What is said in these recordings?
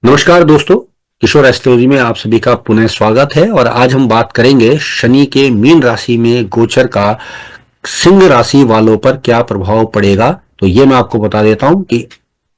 नमस्कार दोस्तों, किशोर एस्ट्रोलॉजी में आप सभी का पुनः स्वागत है। और आज हम बात करेंगे शनि के मीन राशि में गोचर का सिंह राशि वालों पर क्या प्रभाव पड़ेगा। तो ये मैं आपको बता देता हूं कि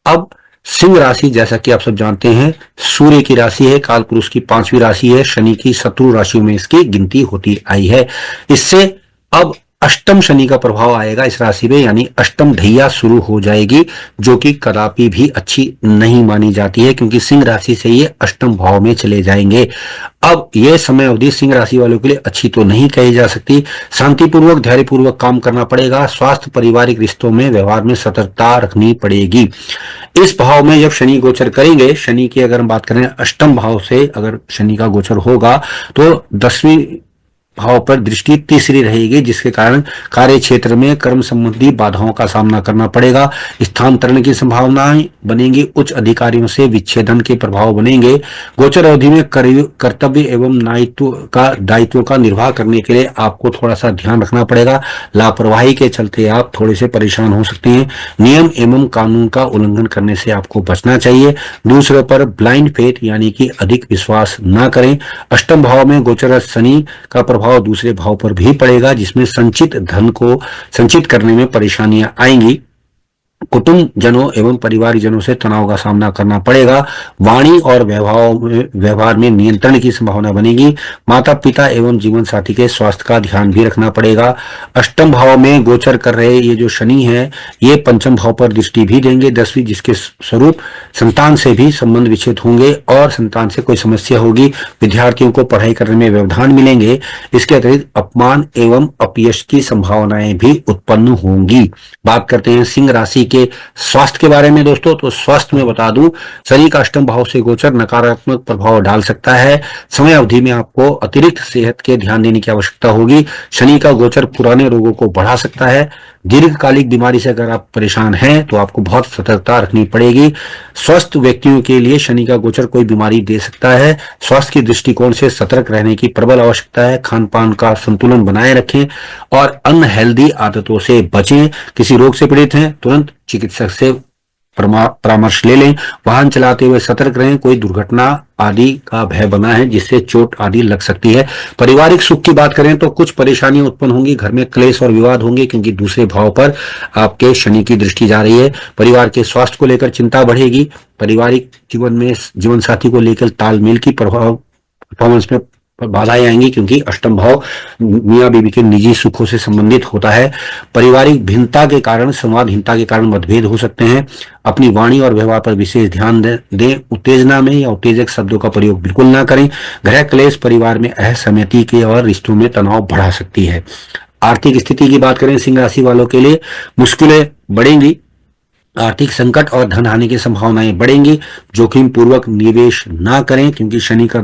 अब सिंह राशि, जैसा कि आप सब जानते हैं, सूर्य की राशि है, काल पुरुष की 5वीं राशि है, शनि की शत्रु राशियों में इसकी गिनती होती आई है। इससे अब अष्टम शनि का प्रभाव आएगा इस राशि में, यानी अष्टम ढैया शुरू हो जाएगी, जो कि कदापि भी अच्छी नहीं मानी जाती है, क्योंकि सिंह राशि से ये अष्टम भाव में चले जाएंगे। अब यह समय अवधि सिंह राशि वालों के लिए अच्छी तो नहीं कही जा सकती। शांतिपूर्वक धैर्यपूर्वक काम करना पड़ेगा। स्वास्थ्य, पारिवारिक रिश्तों में, व्यवहार में सतर्कता रखनी पड़ेगी। इस भाव में जब शनि गोचर करेंगे, शनि की अगर हम बात करें अष्टम भाव से अगर शनि का गोचर होगा तो 10वीं भाव पर दृष्टि तीसरी रहेगी, जिसके कारण कार्य क्षेत्र में कर्म संबंधी बाधाओं का सामना करना पड़ेगा। स्थानांतरण की संभावनाएं बनेंगी। उच्च अधिकारियों से विच्छेदन के प्रभाव बनेंगे। गोचर अवधि में कर्तव्य एवं दायित्व का निर्वाह करने के लिए आपको थोड़ा सा ध्यान रखना पड़ेगा। लापरवाही के चलते आप थोड़े से परेशान हो सकते हैं। नियम एवं कानून का उल्लंघन करने से आपको बचना चाहिए। दूसरे पर ब्लाइंड फेथ यानी कि अधिक विश्वास न करें। अष्टम भाव में गोचर शनि का प्रभाव दूसरे भाव पर भी पड़ेगा, जिसमें संचित धन को संचित करने में परेशानियां आएंगी। कुटुंब जनों एवं परिवारजनों से तनाव का सामना करना पड़ेगा। वाणी और व्यवहार में नियंत्रण की संभावना बनेगी। माता पिता एवं जीवन साथी के स्वास्थ्य का ध्यान भी रखना पड़ेगा। अष्टम भाव में गोचर कर रहे ये जो शनि है, ये पंचम भाव पर दृष्टि भी देंगे, 10वीं, जिसके स्वरूप संतान से भी संबंध विच्छेद होंगे और संतान से कोई समस्या होगी। विद्यार्थियों को पढ़ाई करने में व्यवधान मिलेंगे। इसके अतिरिक्त अपमान एवं अपयश की संभावनाएं भी उत्पन्न होंगी। बात करते हैं सिंह राशि के स्वास्थ्य के बारे में दोस्तों। तो स्वास्थ्य में बता दूं, शनि का अष्टम भाव से गोचर नकारात्मक प्रभाव डाल सकता है। समय अवधि में आपको अतिरिक्त सेहत के ध्यान देने की आवश्यकता होगी। शनि का गोचर पुराने रोगों को बढ़ा सकता है। दीर्घकालिक बीमारी से अगर आप परेशान हैं तो आपको बहुत सतर्कता रखनी पड़ेगी। स्वस्थ व्यक्तियों के लिए शनि का गोचर कोई बीमारी दे सकता है। स्वास्थ्य की दृष्टिकोण से सतर्क रहने की प्रबल आवश्यकता है। खान पान का संतुलन बनाए रखें और अनहेल्दी आदतों से बचें। किसी रोग से पीड़ित हैं, तुरंत चिकित्सक से परामर्श ले लें। वाहन चलाते हुए सतर्क रहें। कोई दुर्घटना आदि का भय बना है, जिससे चोट आदि लग सकती है। पारिवारिक सुख की बात करें तो कुछ परेशानियां उत्पन्न होंगी। घर में क्लेश और विवाद होंगे, क्योंकि दूसरे भाव पर आपके शनि की दृष्टि जा रही है। परिवार के स्वास्थ्य को लेकर चिंता बढ़ेगी। पारिवारिक जीवन में जीवन साथी को लेकर तालमेल की परफॉर्मेंस में बाधाएं आएंगी, क्योंकि अष्टम भाव मियां बीवी के निजी सुखों से संबंधित होता है। पारिवारिक भिन्नता के कारण, संवादहीनता के कारण मतभेद हो सकते हैं। अपनी वाणी और व्यवहार पर विशेष ध्यान दें। उत्तेजना में या उत्तेजक शब्दों का प्रयोग बिल्कुल ना करें। गृह क्लेश परिवार में असहमति के और रिश्तों में तनाव बढ़ा सकती है। आर्थिक स्थिति की बात करें, सिंह राशि वालों के लिए मुश्किलें बढ़ेंगी। आर्थिक संकट और धन हानि की संभावनाएं बढ़ेंगी। जोखिम पूर्वक निवेश ना करें, क्योंकि शनि का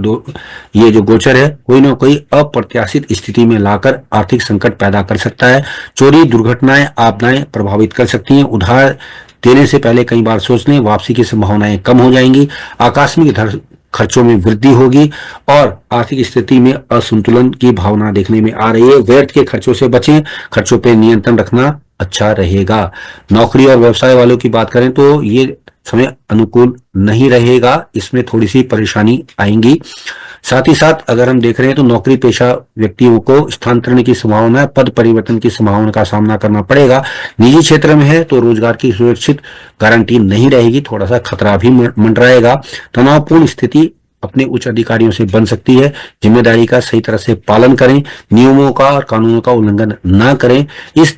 ये जो गोचर है, कोई ना कोई अप्रत्याशित स्थिति में लाकर आर्थिक संकट पैदा कर सकता है। चोरी, दुर्घटनाएं, आपदाएं प्रभावित कर सकती हैं। उधार देने से पहले कई बार सोच लें। वापसी की संभावनाएं कम हो जाएंगी। आकस्मिक खर्चों में वृद्धि होगी और आर्थिक स्थिति में असंतुलन की भावना देखने में आ रही है। व्यर्थ के खर्चों से बचें। खर्चों पर नियंत्रण रखना अच्छा रहेगा। नौकरी और व्यवसाय वालों की बात करें तो ये समय अनुकूल नहीं रहेगा। इसमें थोड़ी सी परेशानी आएंगी। साथ ही साथ अगर हम देख रहे हैं तो नौकरी पेशा व्यक्तियों को स्थानांतरण की संभावना, पद परिवर्तन की संभावना का सामना करना पड़ेगा। निजी क्षेत्र में है तो रोजगार की सुरक्षित गारंटी नहीं रहेगी। थोड़ा सा खतरा भी मंडराएगा। तनावपूर्ण स्थिति अपने उच्च अधिकारियों से बन सकती है। जिम्मेदारी का सही तरह से पालन करें। नियमों का और कानूनों का उल्लंघन न करें। इस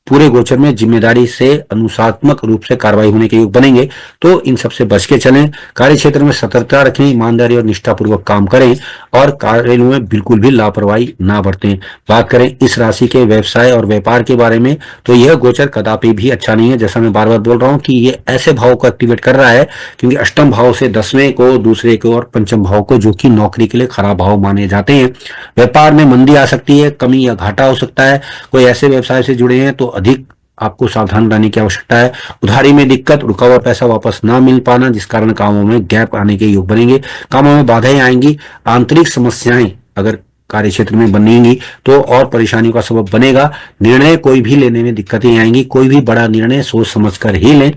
पूरे गोचर में जिम्मेदारी से अनुशासनात्मक रूप से कार्रवाई होने के योग बनेंगे, तो इन सबसे बच के चलें। कार्य क्षेत्र में सतर्कता रखें। ईमानदारी और निष्ठापूर्वक काम करें और कार्यों में बिल्कुल भी लापरवाही ना बरतें। बात करें इस राशि के व्यवसाय और व्यापार के बारे में, तो यह गोचर कदापि भी अच्छा नहीं है। जैसा मैं बार बार बोल रहा हूं कि ये ऐसे भाव को एक्टिवेट कर रहा है, क्योंकि अष्टम भाव से 10वें को, दूसरे को और पंचम भाव को, जो कि नौकरी के लिए खराब भाव माने जाते हैं। व्यापार में मंदी आ सकती है। कमी या घाटा हो सकता है। कोई ऐसे व्यवसाय से जुड़े हैं तो अधिक आपको सावधान रहने की आवश्यकता है। उधारी में दिक्कत, रुका हुआ पैसा वापस ना मिल पाना, जिस कारण कामों में गैप आने के योग बनेंगे। कामों में बाधाएं आएंगी। आंतरिक समस्याएं अगर कार्य क्षेत्र में बनेंगी तो और परेशानियों का सबब बनेगा। निर्णय कोई भी लेने में दिक्कतें आएंगी। कोई भी बड़ा निर्णय सोच समझ कर ही लें।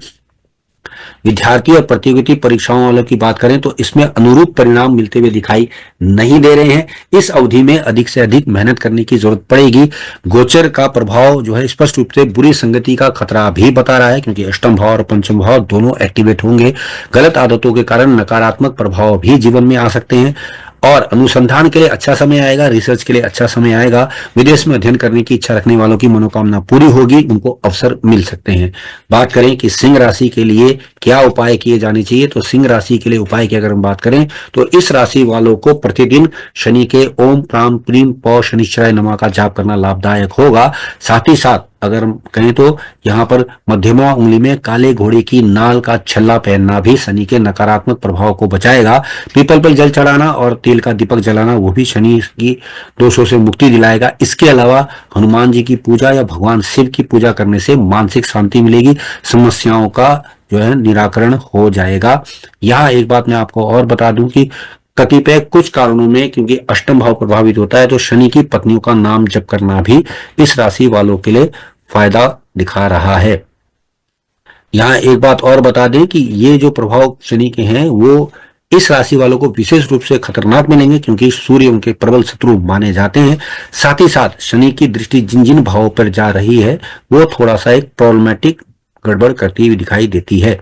विद्यार्थी और प्रतियोगिता परीक्षाओं वालों की बात करें तो इसमें अनुरूप परिणाम मिलते हुए दिखाई नहीं दे रहे हैं। इस अवधि में अधिक से अधिक मेहनत करने की जरूरत पड़ेगी। गोचर का प्रभाव जो है स्पष्ट रूप से बुरी संगति का खतरा भी बता रहा है, क्योंकि अष्टम भाव और पंचम भाव दोनों एक्टिवेट होंगे। गलत आदतों के कारण नकारात्मक प्रभाव भी जीवन में आ सकते हैं। और अनुसंधान के लिए अच्छा समय आएगा, रिसर्च के लिए अच्छा समय आएगा। विदेश में अध्ययन करने की इच्छा रखने वालों की मनोकामना पूरी होगी, उनको अवसर मिल सकते हैं। बात करें कि सिंह राशि के लिए क्या उपाय किए जाने चाहिए, तो सिंह राशि के लिए उपाय की अगर हम बात करें तो इस राशि वालों को प्रतिदिन शनि के ओम प्राम प्रीम पौ शनिश्चराय नमः का जाप करना लाभदायक होगा। साथ ही साथ अगर हम कहें तो यहाँ पर मध्यमा उंगली में काले घोड़े की नाल का छल्ला पहनना भी शनि के नकारात्मक प्रभाव को बचाएगा। पीपल पर जल चढ़ाना और तेल का दीपक जलाना वो भी शनि की दोषों से मुक्ति दिलाएगा। इसके अलावा हनुमान जी की पूजा या भगवान शिव की पूजा करने से मानसिक शांति मिलेगी, समस्याओं का जो है निराकरण हो जाएगा। यहाँ एक बात मैं आपको और बता दूं कि कतिपय कुछ कारणों में क्योंकि अष्टम भाव प्रभावित होता है तो शनि की पत्नियों का नाम जप करना भी इस राशि वालों के लिए फायदा दिखा रहा है। यहाँ एक बात और बता दें कि ये जो प्रभाव शनि के हैं वो इस राशि वालों को विशेष रूप से खतरनाक मिलेंगे, क्योंकि सूर्य उनके प्रबल शत्रु माने जाते हैं। साथ ही साथ शनि की दृष्टि जिन जिन भावों पर जा रही है वो थोड़ा सा एक प्रॉब्लमेटिक गड़बड़ करती हुई दिखाई देती है।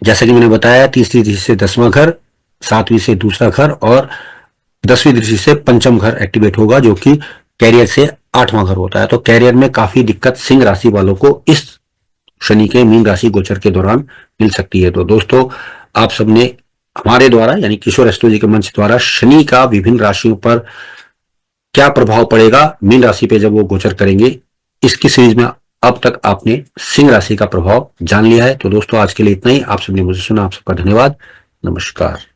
जैसा कि मैंने बताया, तीसरी दृष्टि से 10वां घर, 7वीं से दूसरा घर और 10वीं दृष्टि से पंचम घर एक्टिवेट होगा, जो कि कैरियर से 8वां घर होता है। तो कैरियर में काफी दिक्कत सिंह राशि वालों को इस शनि के मीन राशि गोचर के दौरान मिल सकती है। तो दोस्तों, आप सबने हमारे द्वारा यानी किशोर एस्ट्रोलॉजी के मंच द्वारा शनि का विभिन्न राशियों पर क्या प्रभाव पड़ेगा मीन राशि पे जब वो गोचर करेंगे, इसकी सीरीज में अब तक आपने सिंह राशि का प्रभाव जान लिया है। तो दोस्तों, आज के लिए इतना ही। आप सबने मुझे सुना, आप सबका धन्यवाद। नमस्कार।